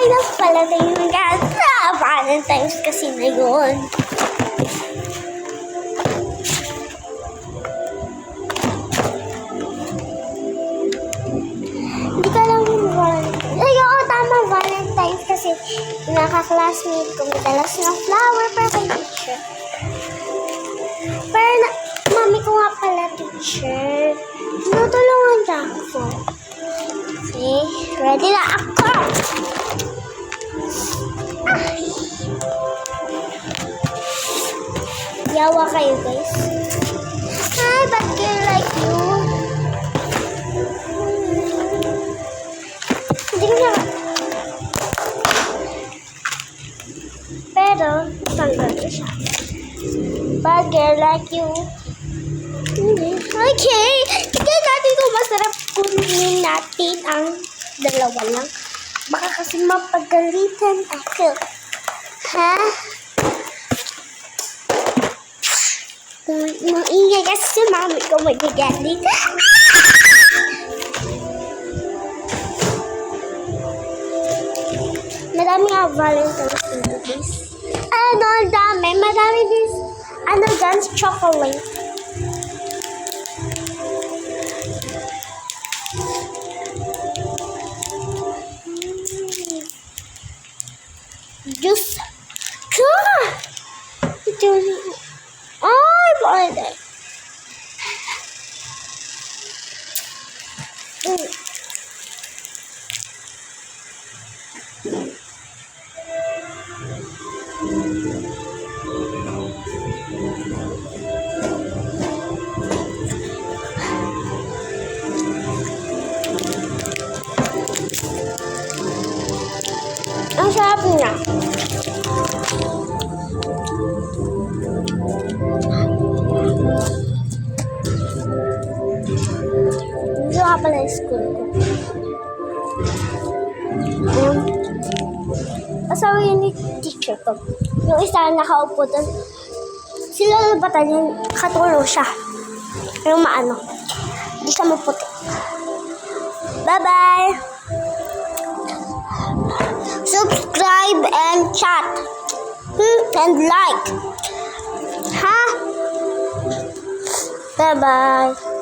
lang pala na yung Valentine's kasi na yun. Hindi ka lang yung Valentine's. Ay, oo, tama, Valentine's kasi nakaka-classmate ko madalas ng flower para kay teacher. Pero mami ko nga pala teacher. Tinutulungan niya ako. Okay, ready na ako! Ay! Yawa kayo, guys. Hi, bad girl like you. Hindi ko na. Pero, tanggal ko siya. Bad girl like you. Okay. Tignan natin kung masarap kunin natin ang dalawa lang. Baka kasi mapagalitan ako. Ha? Maingay kasi si mami ko magagalit. Madami nga Valentine's Day, guys. Ano, ang dami. Madami din, dyan, chocolate. Juice. Ay, pwede. Ang sarap niya. Dito ka pala yung school ko. Asawa yun ni teacher ko. Yung isa nakaupo doon. Sila nabatan yung katulong siya. Yung maano. Hindi siya maputi. Bye-bye! Subscribe and chat. And like. Ha? Bye-bye.